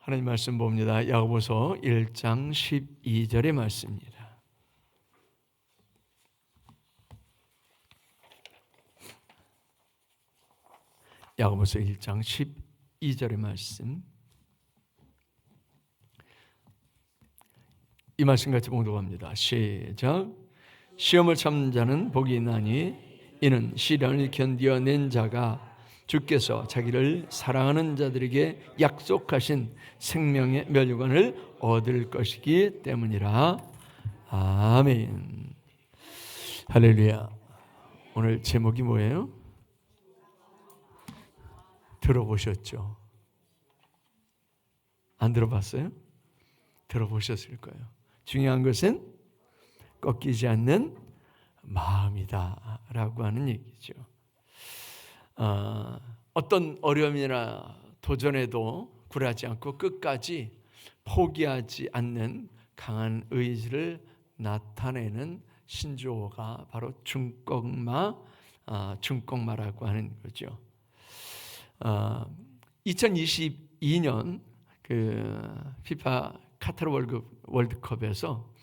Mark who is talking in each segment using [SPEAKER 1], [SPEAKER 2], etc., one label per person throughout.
[SPEAKER 1] 하나님 말씀 봅니다. 야고보서 1장 12절의 말씀입니다. 야고보서 1장 12절의 말씀. 이 말씀 같이 봉독합니다. 시작. 시험을 참는 자는 복이 있나니 이는 시련을 견디어낸 자가 주께서 자기를 사랑하는 자들에게 약속하신 생명의 멸류관을 얻을 것이기 때문이라. 아멘. 할렐루야. 오늘 제목이 뭐예요? 들어보셨죠? 안 들어봤어요? 들어보셨을 거예요. 중요한 것은 꺾이지 않는 마음이다 라고 하는 얘기죠. 어떤 어려움이나 도전에도 굴하지 않고 끝까지 포기하지 않는 강한 의지를 나타내는 신조어가 바로 중꺾마라고 하는 거죠. 2022년 피파 카타르 월드컵에서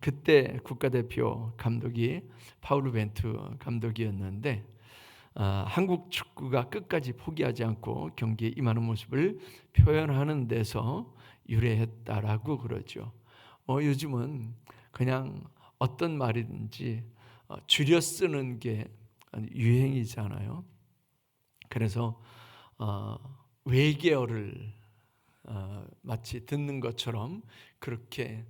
[SPEAKER 1] 그때 국가대표 감독이 파울루 벤투 감독이었는데 한국 축구가 끝까지 포기하지 않고 경기에 임하는 모습을 표현하는 데서 유래했다라고 그러죠. 요즘은 그냥 어떤 말이든지 줄여 쓰는 게 유행이잖아요. 그래서 외계어를 마치 듣는 것처럼 그렇게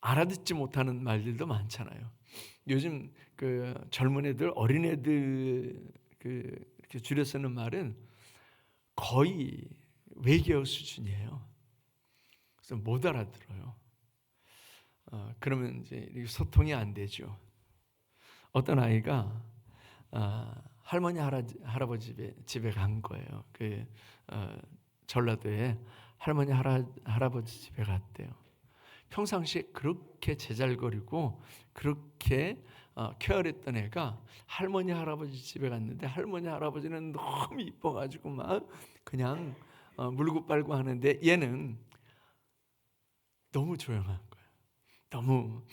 [SPEAKER 1] 알아듣지 못하는 말들도 많잖아요. 요즘 젊은 애들, 어린 애들 이렇게 줄여 쓰는 말은 거의 외계어 수준이에요. 그래서 못 알아들어요. 그러면 이제 소통이 안 되죠. 어떤 아이가 할머니 할아버지 집에 간 거예요. 전라도에 할머니 할아버지 집에 갔대요. 평상시에 그렇게 제잘거리고 그렇게 쾌활했던 애가 할머니 할아버지 집에 갔는데 할머니 할아버지는 너무 이뻐가지고 막 그냥 물고 빨고 하는데 얘는 너무 조용한 거예요. 너무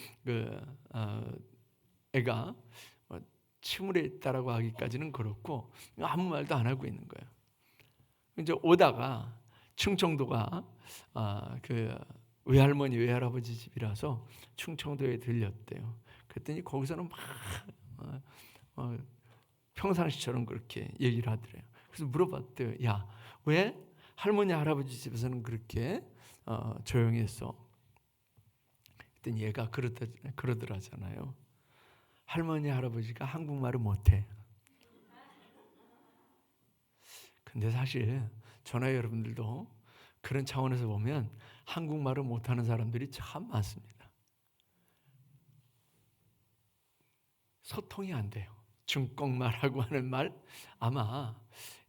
[SPEAKER 1] 애가 침울해 있다라고 하기까지는 그렇고 아무 말도 안 하고 있는 거예요. 이제 오다가 충청도가 외할머니 외할아버지 집이라서 충청도에 들렸대요. 그랬더니 거기서는 막 평상시처럼 그렇게 얘기를 하더래요. 그래서 물어봤대요. 야, 왜 할머니 할아버지 집에서는 그렇게 조용했어? 그랬더니 얘가 그러더라잖아요. 할머니 할아버지가 한국말을 못해. 근데 사실 전화 여러분들도 그런 차원에서 보면 한국말을 못하는 사람들이 참 많습니다. 소통이 안 돼요. 중꺾마라고 하는 말 아마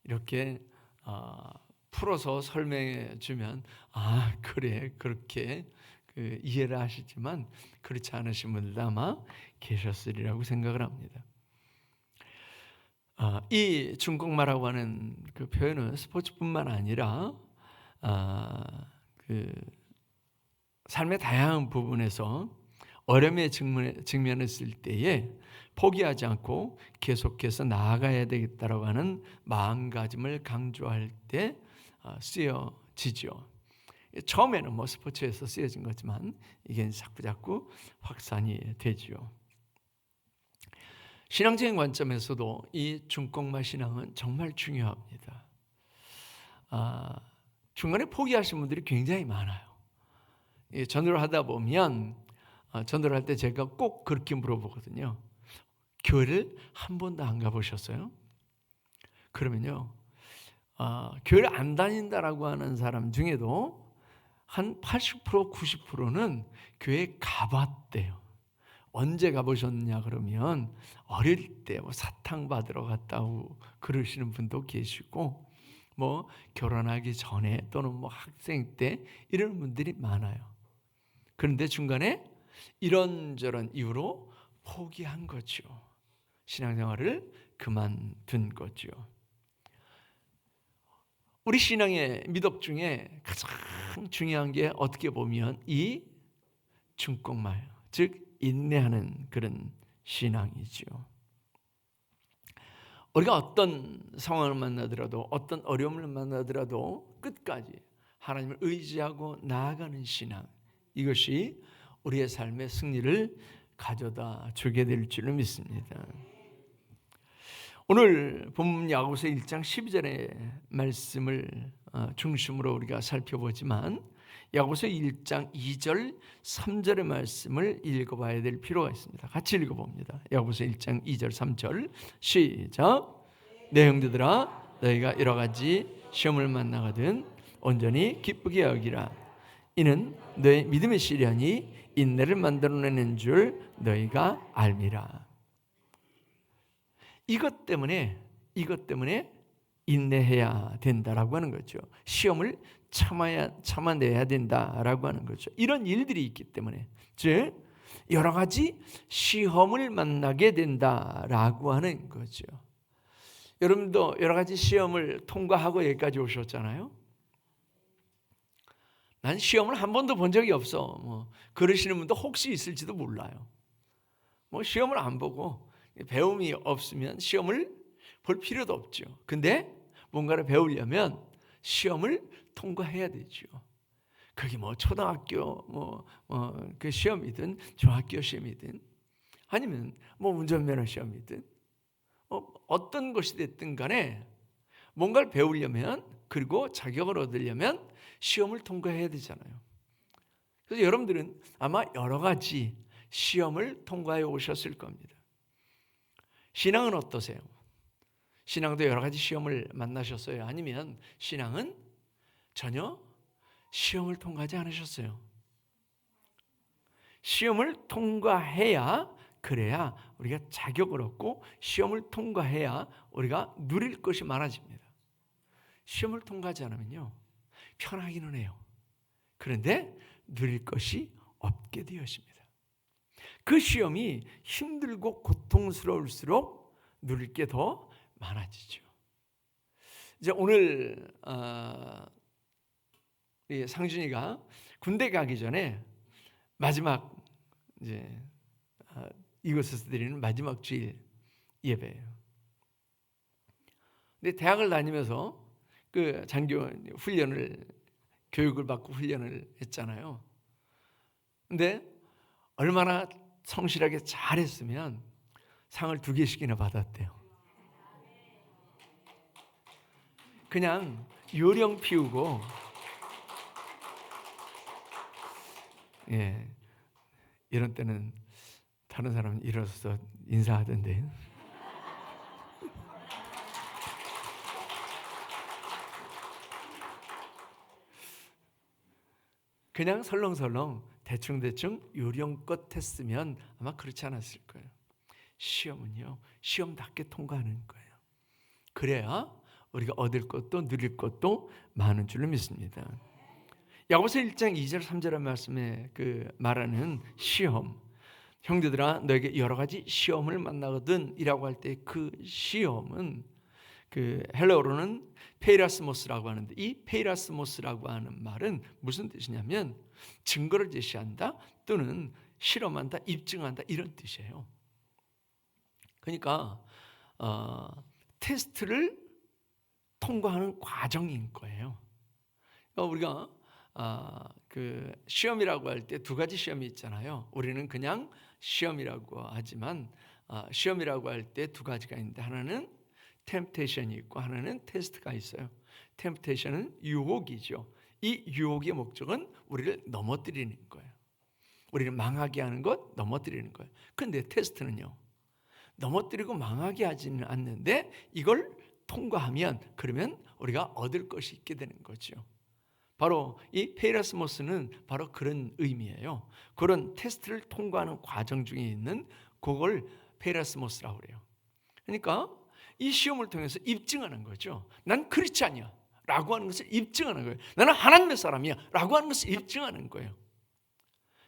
[SPEAKER 1] 이렇게 풀어서 설명해 주면 그래 그렇게 이해를 하시지만 그렇지 않으신 분들도 아마 계셨으리라고 생각을 합니다. 이 중꺾마라고 하는 그 표현은 스포츠뿐만 아니라 삶의 다양한 부분에서 어려움에 직면했을 때에 포기하지 않고 계속해서 나아가야 되겠다라고 하는 마음가짐을 강조할 때 쓰여지죠. 처음에는 스포츠에서 쓰여진 거지만 이게 자꾸 확산이 되죠. 신앙적인 관점에서도 이 중꺾마 신앙은 정말 중요합니다. 중간에 포기하신 분들이 굉장히 많아요. 전도를 하다 보면 전도를 할 때 제가 꼭 그렇게 물어보거든요. 교회를 한 번도 안 가보셨어요? 그러면요, 교회를 안 다닌다라고 하는 사람 중에도 한 80%, 90%는 교회에 가봤대요. 언제 가보셨냐 그러면 어릴 때 사탕 받으러 갔다고 그러시는 분도 계시고 결혼하기 전에 또는 학생 때 이런 분들이 많아요. 그런데 중간에 이런저런 이유로 포기한 거죠. 신앙생활을 그만둔 거죠. 우리 신앙의 미덕 중에 가장 중요한 게 어떻게 보면 이 중꺾말, 즉 인내하는 그런 신앙이죠. 우리가 어떤 상황을 만나더라도, 어떤 어려움을 만나더라도 끝까지 하나님을 의지하고 나아가는 신앙, 이것이 우리의 삶의 승리를 가져다 주게 될 줄을 믿습니다. 오늘 본문 야고보서 1장 12절의 말씀을 중심으로 우리가 살펴보지만 야고보서 1장 2절 3절의 말씀을 읽어봐야 될 필요가 있습니다. 같이 읽어봅니다. 야고보서 1장 2절 3절 시작. 내 형제들아, 너희가 여러 가지 시험을 만나거든 온전히 기쁘게 여기라. 이는 너희 믿음의 시련이 인내를 만들어내는 줄 너희가 알미라. 이것 때문에 인내해야 된다라고 하는 거죠. 시험을 참아내야 된다라고 하는 거죠. 이런 일들이 있기 때문에, 즉 여러 가지 시험을 만나게 된다라고 하는 거죠. 여러분도 여러 가지 시험을 통과하고 여기까지 오셨잖아요. 난 시험을 한 번도 본 적이 없어. 그러시는 분도 혹시 있을지도 몰라요. 시험을 안 보고 배움이 없으면 시험을 볼 필요도 없죠. 근데 뭔가를 배우려면 시험을 통과해야 되죠. 그게 초등학교 그 시험이든 중학교 시험이든 아니면 운전면허 시험이든 어떤 것이 됐든 간에 뭔가를 배우려면, 그리고 자격을 얻으려면 시험을 통과해야 되잖아요. 그래서 여러분들은 아마 여러 가지 시험을 통과해 오셨을 겁니다. 신앙은 어떠세요? 신앙도 여러 가지 시험을 만나셨어요? 아니면 신앙은 전혀 시험을 통과하지 않으셨어요? 시험을 통과해야, 그래야 우리가 자격을 얻고 시험을 통과해야 우리가 누릴 것이 많아집니다. 시험을 통과하지 않으면요, 편하기는 해요. 그런데 누릴 것이 없게 되어집니다. 그 시험이 힘들고 고통스러울수록 누릴 게 더 많아지죠. 이제 오늘 상준이가 군대 가기 전에 마지막 이곳에서 드리는 마지막 주일 예배예요. 근데 대학을 다니면서 그 장교 훈련을, 교육을 받고 훈련을 했잖아요. 근데 얼마나 성실하게 잘했으면 상을 2개씩이나 받았대요. 그냥 요령 피우고, 이런 때는 다른 사람은 일어서서 인사하던데, 그냥 설렁설렁 대충대충 요령껏 했으면 아마 그렇지 않았을 거예요. 시험은요, 시험답게 통과하는 거예요. 그래야 우리가 얻을 것도 누릴 것도 많은 줄로 믿습니다. 야고보서 1장 2절 3절의 말씀에 그 말하는 시험, 형제들아 너에게 여러 가지 시험을 만나거든 이라고 할 때 그 시험은 그 헬라어로는 페이라스모스라고 하는데, 이 페이라스모스라고 하는 말은 무슨 뜻이냐면 증거를 제시한다 또는 실험한다, 입증한다, 이런 뜻이에요. 그러니까 테스트를 통과하는 과정인 거예요. 우리가 그 시험이라고 할 때 2가지 시험이 있잖아요. 우리는 그냥 시험이라고 하지만 시험이라고 할 때 2가지가 있는데, 하나는 템테이션이 있고 하나는 테스트가 있어요. 템테이션은 유혹이죠. 이 유혹의 목적은 우리를 넘어뜨리는 거예요. 우리를 망하게 하는 것, 넘어뜨리는 거예요. 그런데 테스트는요, 넘어뜨리고 망하게 하지는 않는데 이걸 통과하면, 그러면 우리가 얻을 것이 있게 되는 거죠. 바로 이 페이라스모스는 바로 그런 의미예요. 그런 테스트를 통과하는 과정 중에 있는 그걸 페이라스모스라고 그래요. 그러니까 이 시험을 통해서 입증하는 거죠. 난 그렇지 않냐 라고 하는 것을 입증하는 거예요. 나는 하나님의 사람이야 라고 하는 것을 입증하는 거예요.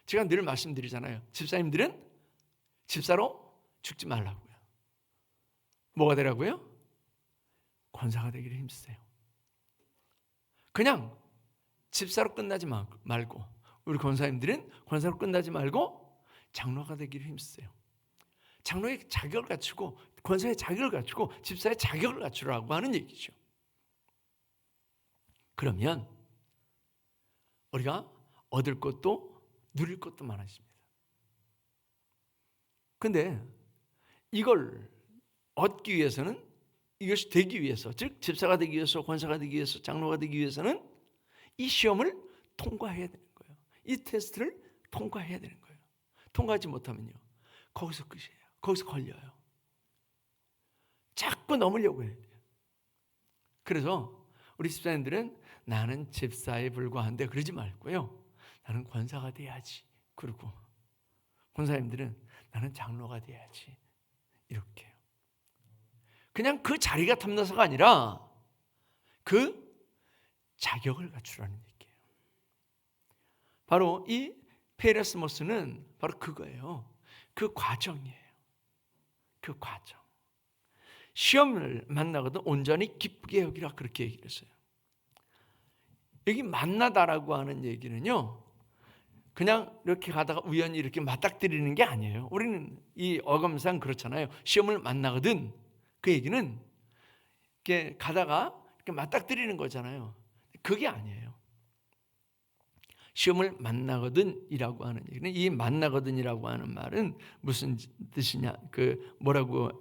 [SPEAKER 1] 제가 늘 말씀드리잖아요. 집사님들은 집사로 죽지 말라고요. 뭐가 되라고요? 권사가 되기를 힘쓰세요. 그냥 집사로 끝나지 말고, 우리 권사님들은 권사로 끝나지 말고 장로가 되기를 힘쓰세요. 장로의 자격을 갖추고, 권사의 자격을 갖추고, 집사의 자격을 갖추라고 하는 얘기죠. 그러면 우리가 얻을 것도 누릴 것도 많아집니다. 근데 이걸 얻기 위해서는, 이것이 되기 위해서, 즉 집사가 되기 위해서, 권사가 되기 위해서, 장로가 되기 위해서는 이 시험을 통과해야 되는 거예요. 이 테스트를 통과해야 되는 거예요. 통과하지 못하면요, 거기서 끝이에요. 거기서 걸려요. 자꾸 넘으려고 해야 돼요. 그래서 우리 집사님들은 나는 집사에 불과한데 그러지 말고요, 나는 권사가 돼야지. 그리고 권사님들은 나는 장로가 돼야지. 이렇게 그냥 그 자리가 탐나서가 아니라 그 자격을 갖추라는 얘기예요. 바로 이 페레스모스는 바로 그거예요. 그 과정이에요. 그 과정. 시험을 만나거든 온전히 기쁘게 여기라, 그렇게 얘기를 했어요. 여기 만나다라고 하는 얘기는요, 그냥 이렇게 가다가 우연히 이렇게 맞닥뜨리는 게 아니에요. 우리는 이 어감상 그렇잖아요. 시험을 만나거든, 그 얘기는 이렇게 가다가 이렇게 맞닥뜨리는 거잖아요. 그게 아니에요. 시험을 만나거든이라고 하는 얘기는, 이 만나거든이라고 하는 말은 무슨 뜻이냐, 그 뭐라고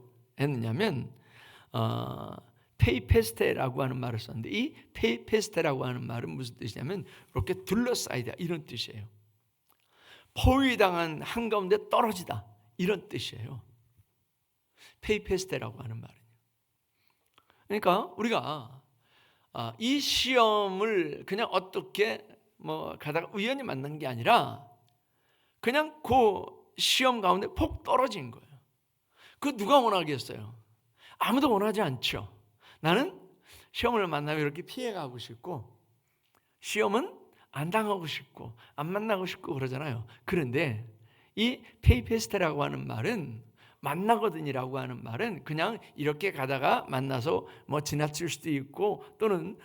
[SPEAKER 1] 했느냐면 페이페스테라고 하는 말을 썼는데, 이 페이페스테라고 하는 말은 무슨 뜻이냐면 이렇게 둘러싸이다, 이런 뜻이에요. 포위당한 한가운데 떨어지다, 이런 뜻이에요. 페이페스테라고 하는 말은. 그러니까 우리가 이 시험을 그냥 어떻게 가다가 우연히 만난 게 아니라 그냥 그 시험 가운데 폭 떨어진 거예요. 그 누가 원하겠어요? 아무도 원하지 않죠. 나는 시험을 만나면 이렇게 피해가고 싶고, 시험은 안 당하고 싶고, 안 만나고 싶고 그러잖아요. 그런데 이 페이페스테라고 하는 말은, 만나거든이라고 하는 말은 그냥 이렇게 가다가 만나서 지나칠 수도 있고, 또는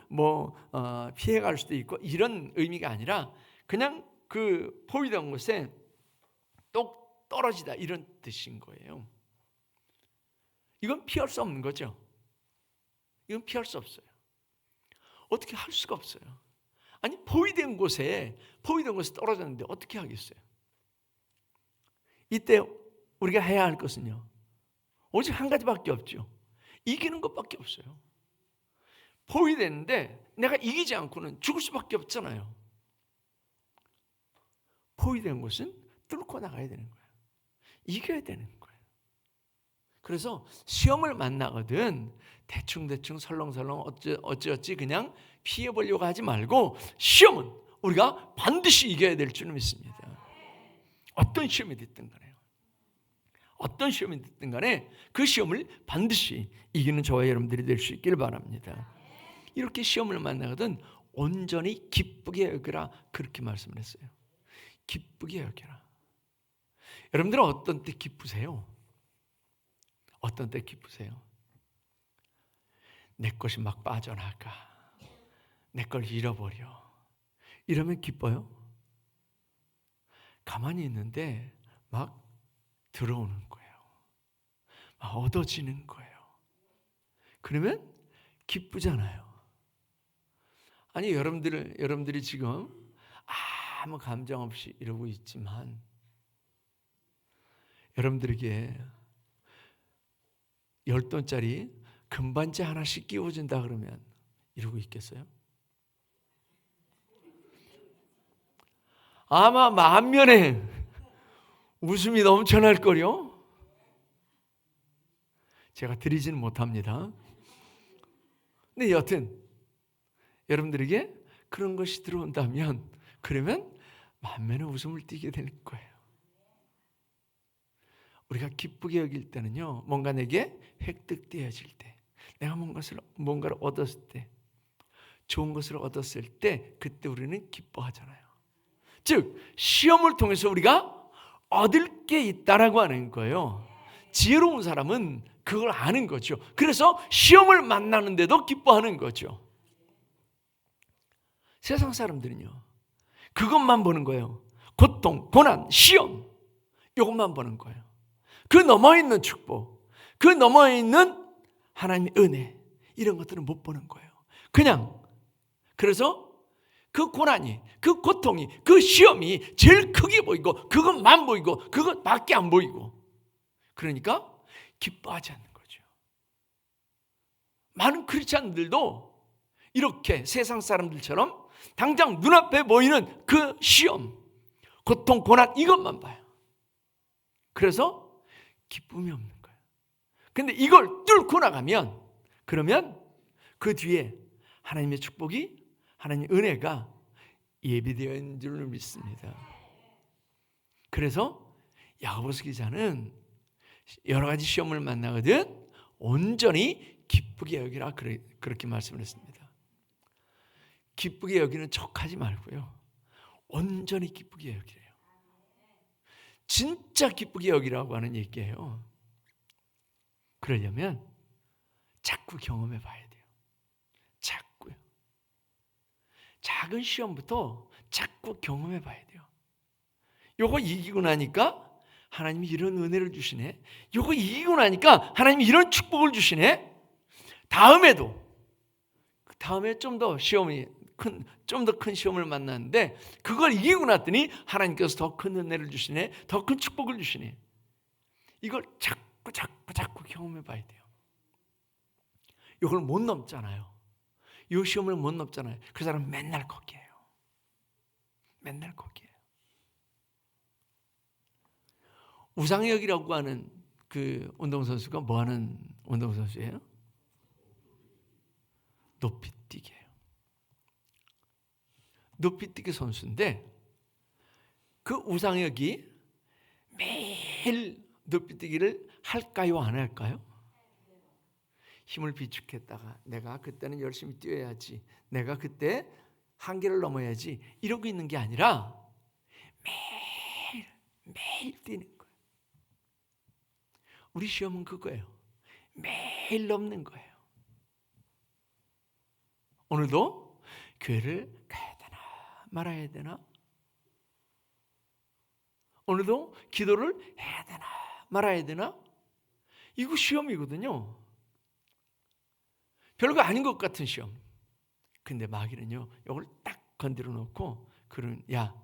[SPEAKER 1] 피해갈 수도 있고, 이런 의미가 아니라 그냥 그 포위된 곳에 똑 떨어지다, 이런 뜻인 거예요. 이건 피할 수 없는 거죠. 이건 피할 수 없어요. 어떻게 할 수가 없어요. 아니, 포위된 곳에 떨어졌는데 어떻게 하겠어요? 이때 우리가 해야 할 것은요, 오직 한 가지밖에 없죠. 이기는 것밖에 없어요. 포위됐는데 내가 이기지 않고는 죽을 수밖에 없잖아요. 포위된 곳은 뚫고 나가야 되는 거예요. 이겨야 되는 거예요. 그래서 시험을 만나거든 대충 설렁설렁 어찌 그냥 피해보려고 하지 말고, 시험은 우리가 반드시 이겨야 될 줄 믿습니다. 어떤 시험이 됐든 간에, 어떤 시험이 됐든 간에 그 시험을 반드시 이기는 저와 여러분들이 될 수 있길 바랍니다. 이렇게 시험을 만나거든 온전히 기쁘게 여겨라, 그렇게 말씀을 했어요. 기쁘게 여겨라. 여러분들은 어떤 때 기쁘세요? 어떤 때 기쁘세요? 내 것이 막 빠져나가, 내 걸 잃어버려, 이러면 기뻐요? 가만히 있는데 막 들어오는 거예요. 막 얻어지는 거예요. 그러면 기쁘잖아요. 아니, 여러분들이 지금 아무 감정 없이 이러고 있지만, 여러분들에게 10돈짜리 금반지 하나씩 끼워준다 그러면 이러고 있겠어요? 아마 만면에 웃음이 넘쳐날 거요. 제가 드리지는 못합니다. 근데 여튼 여러분들에게 그런 것이 들어온다면, 그러면 만면에 웃음을 띠게 될 거예요. 우리가 기쁘게 여길 때는요, 뭔가 내게 획득되어질 때, 내가 뭔가를 얻었을 때, 좋은 것을 얻었을 때, 그때 우리는 기뻐하잖아요. 즉 시험을 통해서 우리가 얻을 게 있다라고 하는 거예요. 지혜로운 사람은 그걸 아는 거죠. 그래서 시험을 만나는데도 기뻐하는 거죠. 세상 사람들은요, 그것만 보는 거예요. 고통, 고난, 시험, 이것만 보는 거예요. 그 넘어 있는 축복, 그 넘어 있는 하나님의 은혜, 이런 것들은 못 보는 거예요. 그냥, 그래서 그 고난이, 그 고통이, 그 시험이 제일 크게 보이고, 그것만 보이고, 그것밖에 안 보이고, 그러니까 기뻐하지 않는 거죠. 많은 크리스찬들도 이렇게 세상 사람들처럼 당장 눈앞에 보이는 그 시험, 고통, 고난, 이것만 봐요. 그래서 기쁨이 없는 거예요. 근데 이걸 뚫고 나가면, 그러면 그 뒤에 하나님의 축복이, 하나님의 은혜가 예비되어 있는 줄을 믿습니다. 그래서 야고보서 기자는 여러 가지 시험을 만나거든 온전히 기쁘게 여기라, 그렇게 말씀을 했습니다. 기쁘게 여기는 척하지 말고요, 온전히 기쁘게 여기래요. 진짜 기쁘게 여기라고 하는 얘기예요. 그러려면 자꾸 경험해 봐야 돼요. 자꾸요. 작은 시험부터 자꾸 경험해 봐야 돼요. 요거 이기고 나니까 하나님이 이런 은혜를 주시네. 요거 이기고 나니까 하나님이 이런 축복을 주시네. 다음에 좀 더 시험이 좀 더 큰 시험을 만났는데 그걸 이기고 났더니 하나님께서 더 큰 은혜를 주시네, 더 큰 축복을 주시네. 이걸 자꾸 경험해 봐야 돼요. 이걸 못 넘잖아요. 이 시험을 못 넘잖아요. 그 사람 맨날 거기에요. 맨날 거기에요. 우상혁이라고 하는 그 운동선수가 뭐 하는 운동선수예요? 높이뛰기예요. 높이뛰기 선수인데 그 우상혁이 매일 높이뛰기를 할까요, 안 할까요? 힘을 비축했다가 내가 그때는 열심히 뛰어야지, 내가 그때 한계를 넘어야지, 이러고 있는 게 아니라 매일 뛰는 거예요. 우리 시험은 그거예요. 매일 넘는 거예요. 오늘도 교회를 가야 되나 말아야 되나? 오늘도 기도를 해야 되나 말아야 되나? 이거 시험이거든요. 별거 아닌 것 같은 시험. 근데 마귀는요, 이걸 딱 건드려 놓고, 야,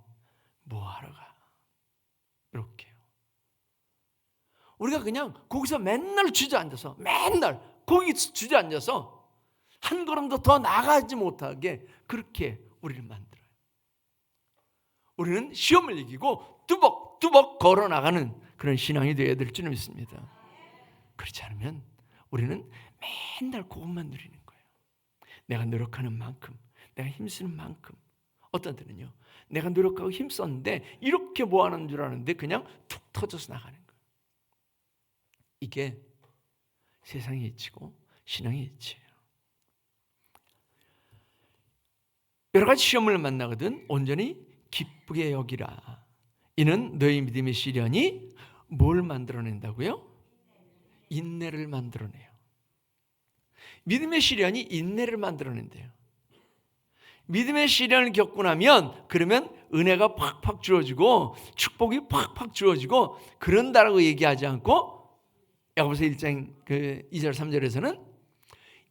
[SPEAKER 1] 뭐 하러 가? 이렇게요. 우리가 그냥 거기서 맨날 주저앉아서, 맨날 거기 주저앉아서 한 걸음도 더 나가지 못하게 그렇게 우리를 만들어요. 우리는 시험을 이기고 뚜벅뚜벅 걸어나가는 그런 신앙이 되어야 될 줄 믿습니다. 그렇지 않으면 우리는 맨날 그것만 누리는 거예요. 내가 노력하는 만큼, 내가 힘쓰는 만큼. 어떤 때는요, 내가 노력하고 힘썼는데 이렇게 모아놓은 줄 아는데 그냥 툭 터져서 나가는 거예요. 이게 세상의 이치고 신앙의 이치예요. 여러 가지 시험을 만나거든 온전히 기쁘게 여기라. 이는 너희 믿음의 시련이 뭘 만들어낸다고요? 인내를 만들어내요. 믿음의 시련이 인내를 만들어낸대요. 믿음의 시련을 겪고 나면 그러면 은혜가 팍팍 주어지고 축복이 팍팍 주어지고 그런다라고 얘기하지 않고 야고보서 1장 2절 3절에서는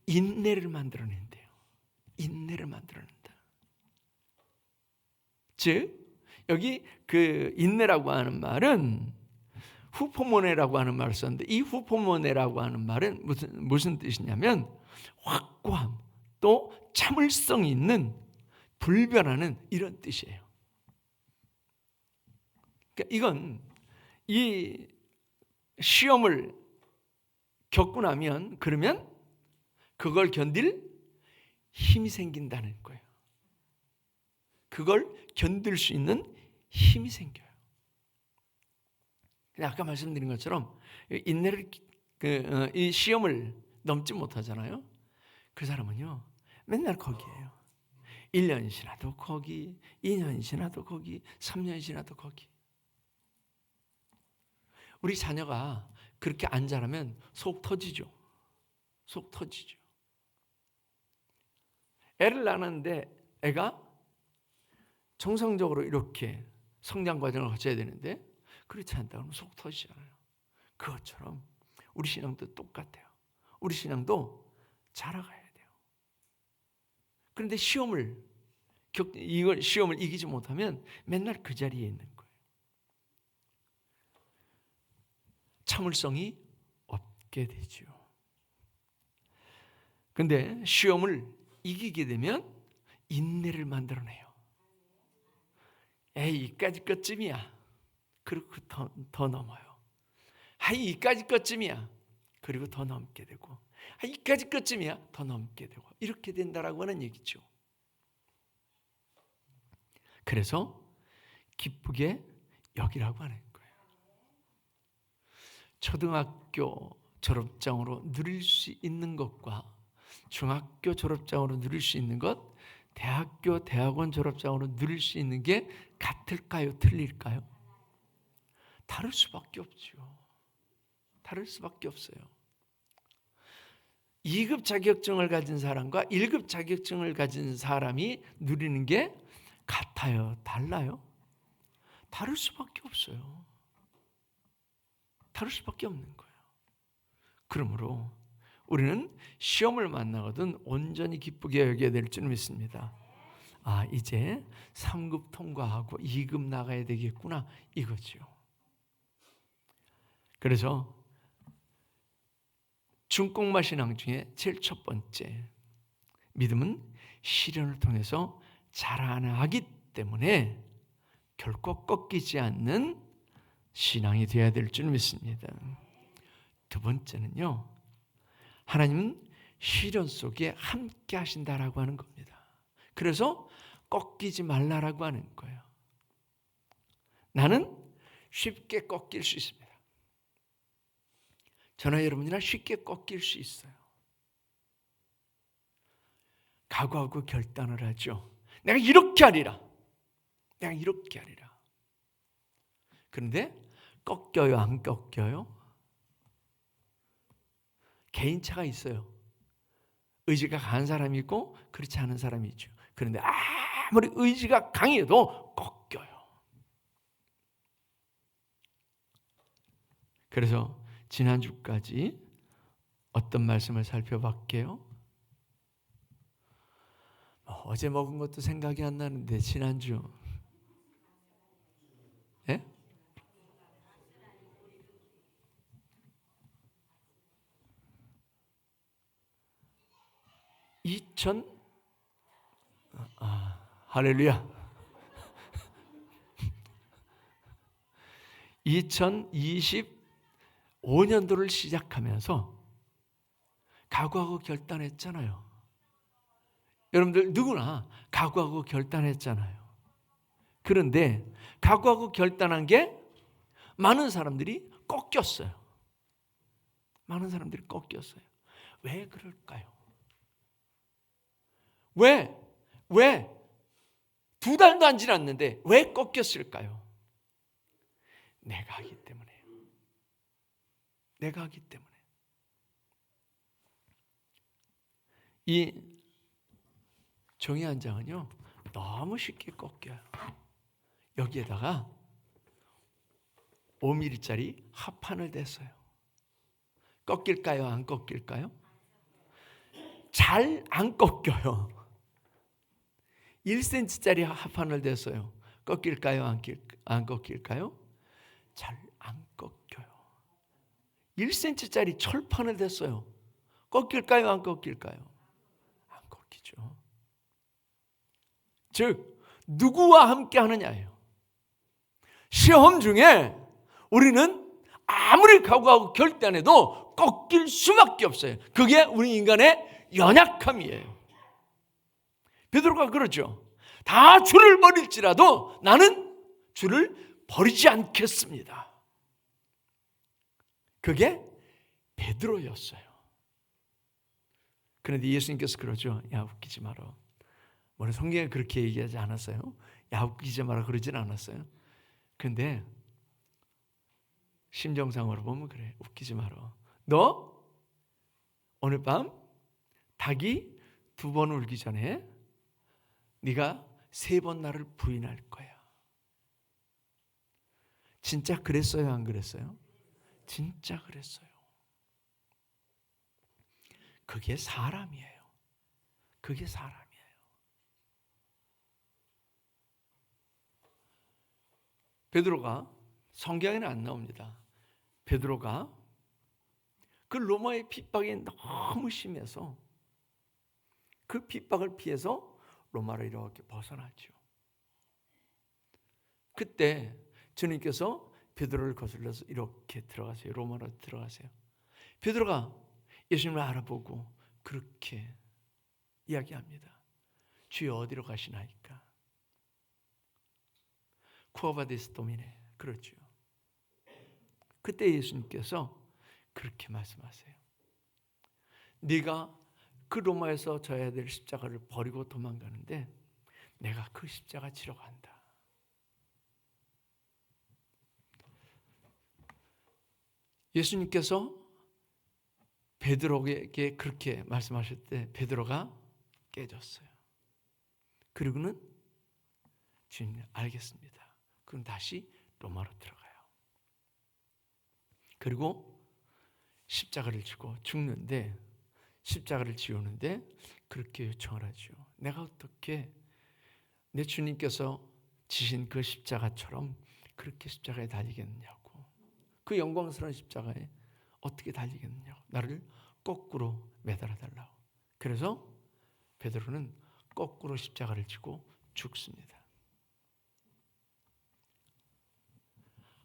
[SPEAKER 1] 인내를 만들어낸대요. 인내를 만들어낸다. 즉 여기 그 인내라고 하는 말은 후포모네라고 하는 말을 썼는데 이 후포모네라고 하는 말은 무슨 뜻이냐면 확고함, 또 참을성 있는, 불변하는 이런 뜻이에요. 그러니까 이건 이 시험을 겪고 나면 그러면 그걸 견딜 힘이 생긴다는 거예요. 그걸 견딜 수 있는 힘이 생겨요. 아까 말씀드린 것처럼 인내를 이 시험을 넘지 못하잖아요. 그 사람은요 맨날 거기에요. 1년 지나도 거기, 2년 지나도 거기, 3년 지나도 거기. 우리 자녀가 그렇게 안 자라면 속 터지죠. 속 터지죠. 애를 낳았는데 애가 정상적으로 이렇게 성장 과정을 거쳐야 되는데 그렇지 않다 그러면 속 터지잖아요. 그것처럼 우리 신앙도 똑같아요. 우리 신앙도 자라가야 돼요. 그런데 이걸 시험을 이기지 못하면 맨날 그 자리에 있는 거예요. 참을성이 없게 되죠. 그런데 시험을 이기게 되면 인내를 만들어내요. 에이, 이까지 것쯤이야. 그리고 더 넘어요. 이까지 것쯤이야. 그리고 더 넘게 되고, 이까지 것쯤이야. 더 넘게 되고, 이렇게 된다라고 하는 얘기죠. 그래서 기쁘게 여기라고 하는 거예요. 초등학교 졸업장으로 누릴 수 있는 것과 중학교 졸업장으로 누릴 수 있는 것, 대학교, 대학원 졸업장으로 누릴 수 있는 게 같을까요? 틀릴까요? 다를 수밖에 없죠. 다를 수밖에 없어요. 2급 자격증을 가진 사람과 1급 자격증을 가진 사람이 누리는 게 같아요? 달라요? 다를 수밖에 없어요. 다를 수밖에 없는 거예요. 그러므로 우리는 시험을 만나거든 온전히 기쁘게 여겨야 될 줄 믿습니다. 이제 3급 통과하고 2급 나가야 되겠구나 이거죠. 그래서 중공마 신앙 중에 제일 첫 번째, 믿음은 시련을 통해서 자라나기 때문에 결코 꺾이지 않는 신앙이 되어야 될 줄 믿습니다. 두 번째는요, 하나님은 시련 속에 함께 하신다라고 하는 겁니다. 그래서 꺾이지 말라라고 하는 거예요. 나는 쉽게 꺾일 수 있습니다. 저나 여러분이나 쉽게 꺾일 수 있어요. 각오하고 결단을 하죠. 내가 이렇게 하리라. 내가 이렇게 하리라. 그런데 꺾여요, 안 꺾여요? 개인차가 있어요. 의지가 강한 사람이 있고 그렇지 않은 사람이 있죠. 그런데 아무리 의지가 강해도 꺾여요. 그래서 지난주까지 어떤 말씀을 살펴봤게요? 어제 먹은 것도 생각이 안 나는데 지난주 2025년도를 시작하면서 각오하고 결단했잖아요. 여러분들 누구나 각오하고 결단했잖아요. 그런데 각오하고 결단한 게 많은 사람들이 꺾였어요. 많은 사람들이 꺾였어요. 왜 그럴까요? 왜 2달도 안 지났는데 왜 꺾였을까요? 내가 하기 때문에. 내가 하기 때문에. 이 종이 한 장은요, 너무 쉽게 꺾여요. 여기에다가 5mm짜리 합판을 댔어요. 꺾일까요? 안 꺾일까요? 잘 안 꺾여요. 1cm짜리 합판을 댔어요. 꺾일까요? 안 꺾일까요? 잘 안 꺾여요. 1cm짜리 철판을 댔어요. 꺾일까요? 안 꺾일까요? 안 꺾이죠. 즉 누구와 함께 하느냐예요. 시험 중에 우리는 아무리 각오하고 결단해도 꺾일 수밖에 없어요. 그게 우리 인간의 연약함이에요. 베드로가 그러죠. 다 주를 버릴지라도 나는 주를 버리지 않겠습니다. 그게 베드로였어요. 그런데 예수님께서 그러죠. 야, 웃기지 마라. 물론 성경에 그렇게 얘기하지 않았어요. 야, 웃기지 마라 그러진 않았어요. 그런데 심정상으로 보면 그래. 웃기지 마라. 너 오늘 밤 닭이 2번 울기 전에 네가 3번 나를 부인할 거야. 진짜 그랬어요, 안 그랬어요? 진짜 그랬어요. 그게 사람이에요. 그게 사람이에요. 베드로가, 성경에는 안 나옵니다. 베드로가 그 로마의 핍박이 너무 심해서 그 핍박을 피해서 로마로 이렇게 벗어났죠. 그때 주님께서 베드로를 거슬러서 이렇게 들어가세요. 로마로 들어가세요. 베드로가 예수님을 알아보고 그렇게 이야기합니다. 주여 어디로 가시나이까? 쿠어바디스 도미네. 그렇죠. 그때 예수님께서 그렇게 말씀하세요. 네가 그 로마에서 져야 될 십자가를 버리고 도망가는데 내가 그 십자가 지러 간다. 예수님께서 베드로에게 그렇게 말씀하실 때 베드로가 깨졌어요. 그리고는 주님 알겠습니다. 그럼 다시 로마로 들어가요. 그리고 십자가를 지고 죽는데 십자가를 지우는데 그렇게 요청을 하죠. 내가 어떻게 내 주님께서 지신 그 십자가처럼 그렇게 십자가에 달리겠느냐고. 그 영광스러운 십자가에 어떻게 달리겠느냐고. 나를 거꾸로 매달아 달라고. 그래서 베드로는 거꾸로 십자가를 지고 죽습니다.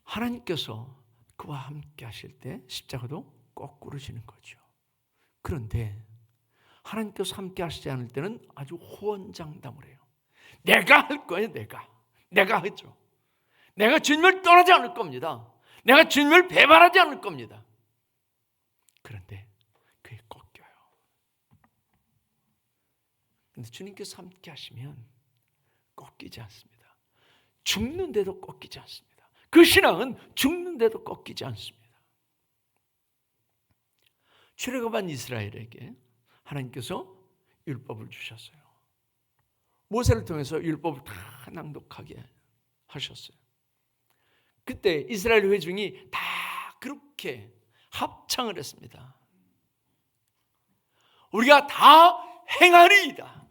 [SPEAKER 1] 하나님께서 그와 함께 하실 때 십자가도 거꾸로 지는 거죠. 그런데 하나님께서 함께 하시지 않을 때는 아주 호언장담을 해요. 내가 할 거예요. 내가 하죠. 내가 주님을 떠나지 않을 겁니다. 내가 주님을 배반하지 않을 겁니다. 그런데 그게 꺾여요. 그런데 주님께서 함께 하시면 꺾이지 않습니다. 죽는데도 꺾이지 않습니다. 그 신앙은 죽는데도 꺾이지 않습니다. 출애굽한 이스라엘에게 하나님께서 율법을 주셨어요. 모세를 통해서 율법을 다 낭독하게 하셨어요. 그때 이스라엘 회중이 다 그렇게 합창을 했습니다. 우리가 다 행하리이다.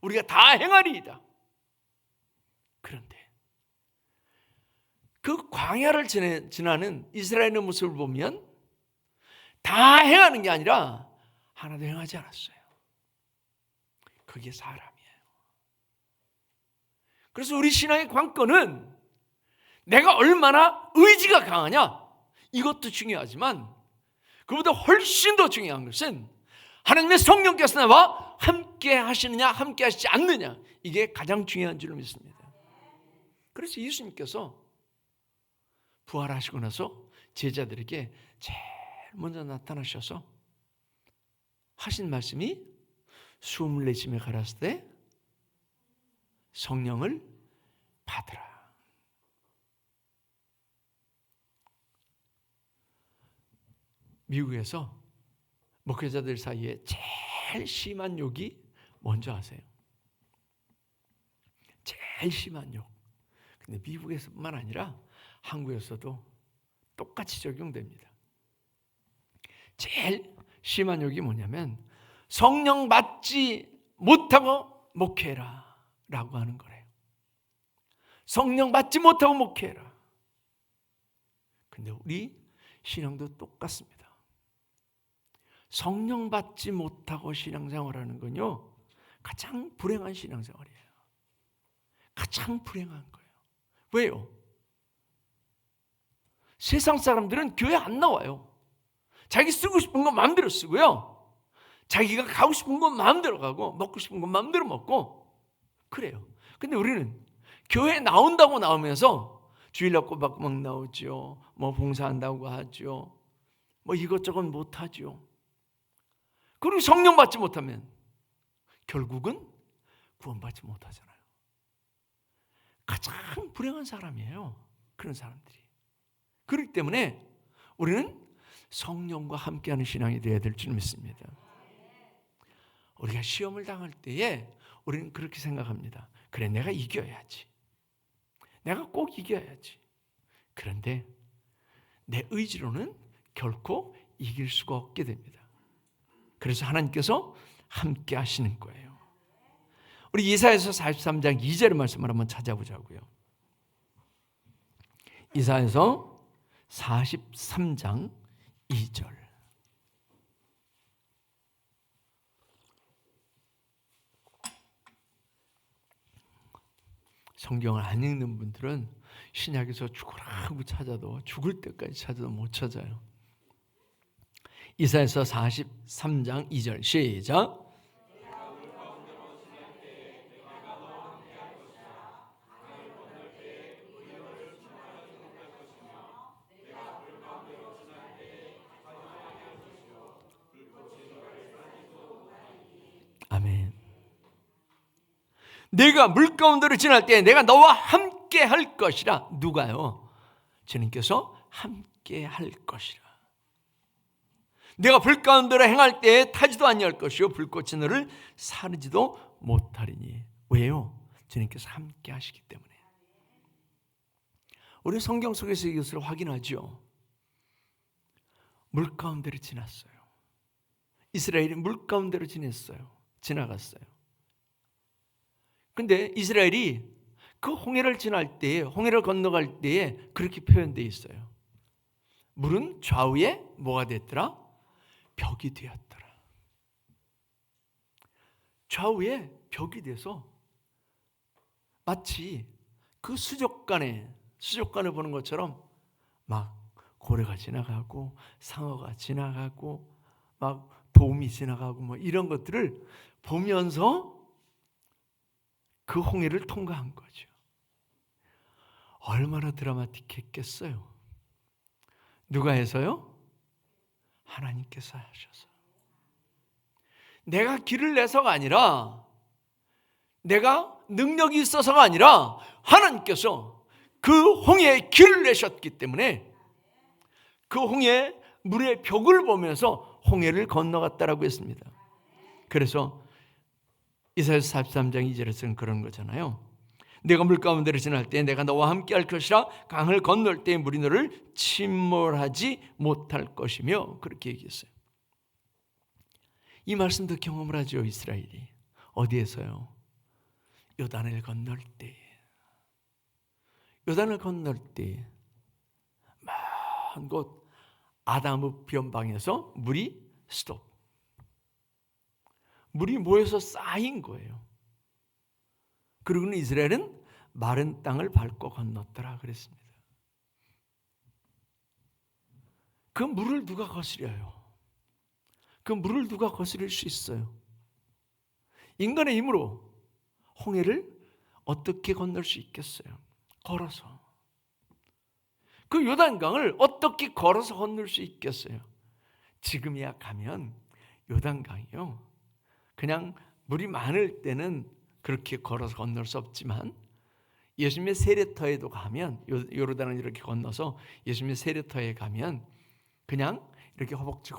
[SPEAKER 1] 우리가 다 행하리이다. 그런데 그 광야를 지나는 이스라엘의 모습을 보면 다 행하는 게 아니라 하나도 행하지 않았어요. 그게 사람이에요. 그래서 우리 신앙의 관건은 내가 얼마나 의지가 강하냐, 이것도 중요하지만 그보다 훨씬 더 중요한 것은 하나님의 성령께서 나와 함께 하시느냐 함께 하시지 않느냐, 이게 가장 중요한 줄로 믿습니다. 그래서 예수님께서 부활하시고 나서 제자들에게 제일 먼저 나타나셔서 하신 말씀이 숨을 내쉬며 가라사대 때 성령을 받으라. 미국에서 목회자들 사이에 제일 심한 욕이 뭔지 아세요? 제일 심한 욕. 근데 미국에서뿐만 아니라 한국에서도 똑같이 적용됩니다. 제일 심한 욕이 뭐냐면 성령 받지 못하고 목회해라 라고 하는 거래요. 성령 받지 못하고 목회해라. 근데 우리 신앙도 똑같습니다. 성령 받지 못하고 신앙생활하는 건요, 가장 불행한 신앙생활이에요. 가장 불행한 거예요. 왜요? 세상 사람들은 교회 안 나와요. 자기 쓰고 싶은 거 마음대로 쓰고요, 자기가 가고 싶은 건 마음대로 가고 먹고 싶은 건 마음대로 먹고 그래요. 근데 우리는 교회 나온다고 나오면서 주일날 꼬박꼬박 나오죠. 뭐 봉사한다고 하죠. 뭐 이것저것 못하죠. 그리고 성령 받지 못하면 결국은 구원받지 못하잖아요. 가장 불행한 사람이에요, 그런 사람들이. 그렇기 때문에 우리는 성령과 함께하는 신앙이 되어야 될 줄 믿습니다. 우리가 시험을 당할 때에 우리는 그렇게 생각합니다. 그래, 내가 이겨야지. 내가 꼭 이겨야지. 그런데 내 의지로는 결코 이길 수가 없게 됩니다. 그래서 하나님께서 함께 하시는 거예요. 우리 이사야서 43장 2절의 말씀을 한번 찾아보자고요. 이사야서 43장 2절. 성경을 안 읽는 분들은 신약에서 죽으라고 찾아도 죽을 때까지 찾아도 못 찾아요. 이사야서 43장 2절 시작. 아멘. 내가 물 가운데로 지날 때 내가 너와 함께 할 것이라. 누가요? 주님께서 함께 할 것이라. 내가 불 가운데로 행할 때에 타지도 아니할 것이요 불꽃이 너를 사르지도 못하리니. 왜요? 주님께서 함께 하시기 때문에. 우리 성경 속에서 이것을 확인하죠. 물 가운데로 지났어요. 이스라엘이 물 가운데로 지나갔어요. 근데 이스라엘이 그 홍해를 지날 때에, 홍해를 건너갈 때에 그렇게 표현되어 있어요. 물은 좌우에 뭐가 됐더라? 벽이 되었더라. 좌우에 벽이 돼서 마치 그 수족관을 보는 것처럼 막 고래가 지나가고 상어가 지나가고 막 도움이 지나가고 뭐 이런 것들을 보면서 그 홍해를 통과한 거죠. 얼마나 드라마틱했겠어요. 누가 해서요? 하나님께서 하셔서. 내가 길을 내서가 아니라, 내가 능력이 있어서가 아니라 하나님께서 그 홍해에 길을 내셨기 때문에 그 홍해 물의 벽을 보면서 홍해를 건너갔다라고 했습니다. 그래서 이사야서 43장 2절에서는 그런 거잖아요. 내가 물 가운데를 지날 때 내가 너와 함께 할 것이라. 강을 건널 때 물이 너를 침몰하지 못할 것이며, 그렇게 얘기했어요. 이 말씀도 경험을 하죠. 이스라엘이 어디에서요? 요단을 건널 때. 요단을 건널 때 먼 곳 아담읍 변방에서 물이 스톱. 물이 모여서 쌓인 거예요. 그리고는 이스라엘은 마른 땅을 밟고 건넜더라 그랬습니다. 그 물을 누가 거스려요? 그 물을 누가 거스릴 수 있어요? 인간의 힘으로 홍해를 어떻게 건널 수 있겠어요? 걸어서. 그 요단강을 어떻게 걸어서 건널 수 있겠어요? 지금이야 가면 요단강이요, 그냥 물이 많을 때는 그렇게 걸어서 건널 수 없지만 예수님의 세례터에도 가면, 요르단을 이렇게 건너서 예수님의 세례터에 가면 그냥 이렇게 허벅지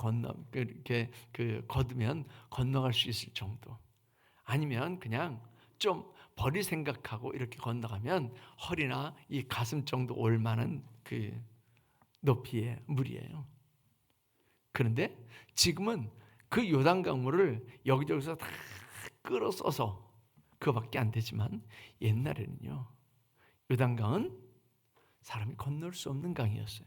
[SPEAKER 1] 이렇게 걷으면 건너갈 수 있을 정도. 아니면 그냥 좀 버릴 생각하고 이렇게 건너가면 허리나 이 가슴 정도 올 만한 그 높이의 물이에요. 그런데 지금은 그 요단강물을 여기저기서 다 끌어 써서 그거밖에 안 되지만, 옛날에는요, 요단강은 사람이 건널 수 없는 강이었어요.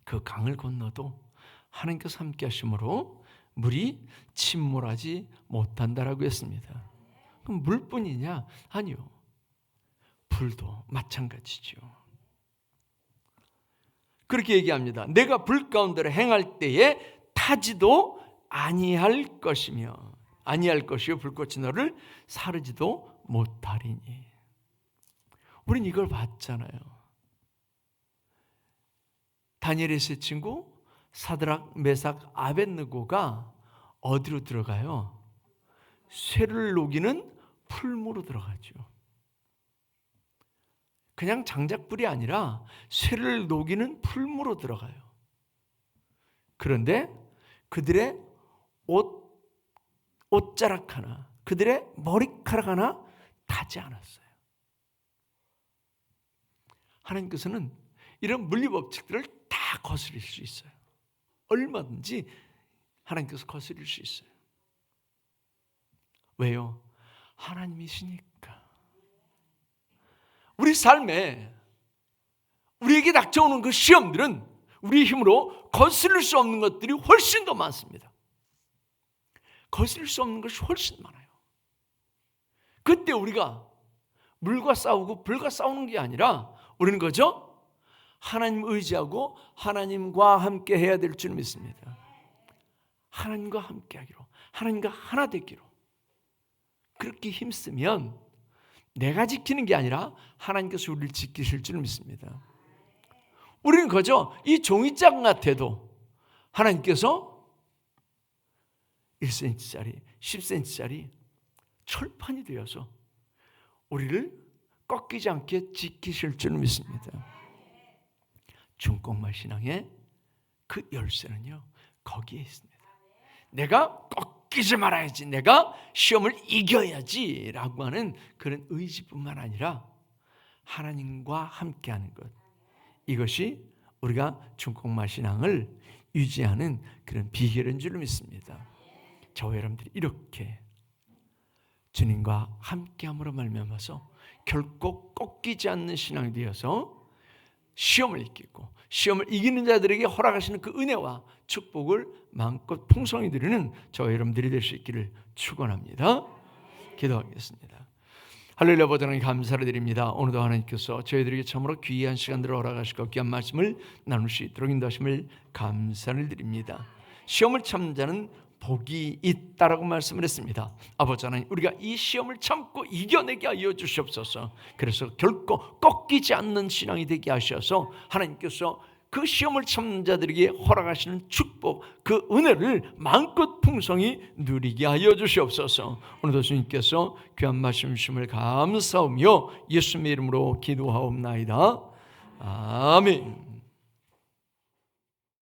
[SPEAKER 1] 그 강을 건너도 하나님께서 함께 하심으로 물이 침몰하지 못한다라고 했습니다. 그럼 물뿐이냐? 아니요. 불도 마찬가지죠. 그렇게 얘기합니다. 내가 불 가운데로 행할 때에 타지도 아니할 것이며, 아니할 것이요 불꽃이 너를 사르지도 못하리니. 우린 이걸 봤잖아요. 다니엘의 세 친구 사드락, 메삭, 아벳느고가 어디로 들어가요? 쇠를 녹이는 풀무로 들어가죠. 그냥 장작불이 아니라 쇠를 녹이는 풀무로 들어가요. 그런데 그들의 옷 옷자락 하나, 그들의 머리카락 하나 타지 않았어요. 하나님께서는 이런 물리법칙들을 다 거스릴 수 있어요. 얼마든지 하나님께서 거스릴 수 있어요. 왜요? 하나님이시니까. 우리 삶에 우리에게 닥쳐오는 그 시험들은 우리 힘으로 거스릴 수 없는 것들이 훨씬 더 많습니다. 거스릴 수 없는 것이 훨씬 많아요. 그때 우리가 물과 싸우고 불과 싸우는 게 아니라 우리는 그죠? 하나님 의지하고 하나님과 함께 해야 될 줄 믿습니다. 하나님과 함께 하기로, 하나님과 하나 되기로. 그렇게 힘쓰면 내가 지키는 게 아니라 하나님께서 우리를 지키실 줄 믿습니다. 우리는 그죠? 이 종이장 같아도 하나님께서 1cm짜리, 10cm짜리 철판이 되어서 우리를 꺾이지 않게 지키실 줄 믿습니다. 중꺾마 신앙의 그 열쇠는요, 거기에 있습니다. 내가 꺾이지 말아야지, 내가 시험을 이겨야지 라고 하는 그런 의지뿐만 아니라 하나님과 함께하는 것, 이것이 우리가 중꺾마 신앙을 유지하는 그런 비결인 줄 믿습니다. 저와 여러분들이 이렇게 주님과 함께함으로 말미암아서 결코 꺾이지 않는 신앙이 되어서 시험을 이기고 시험을 이기는 자들에게 허락하시는 그 은혜와 축복을 마음껏 풍성히 누리는 저와 여러분들이 될 수 있기를 축원합니다. 기도하겠습니다. 할렐루야. 보다는 감사를 드립니다. 오늘도 하나님께서 저희들에게 참으로 귀한 시간들을 허락하시고 귀한 말씀을 나눌 수 있도록 인도하심을 감사를 드립니다. 시험을 참는 자는 복이 있다라고 말씀을 했습니다. 아버지 하나님, 우리가 이 시험을 참고 이겨내게 하여 주시옵소서. 그래서 결코 꺾이지 않는 신앙이 되게 하셔서 하나님께서 그 시험을 참는 자들에게 허락하시는 축복, 그 은혜를 마음껏 풍성히 누리게 하여 주시옵소서. 오늘도 주님께서 귀한 말씀 주심을 감사하며 예수님의 이름으로 기도하옵나이다. 아멘.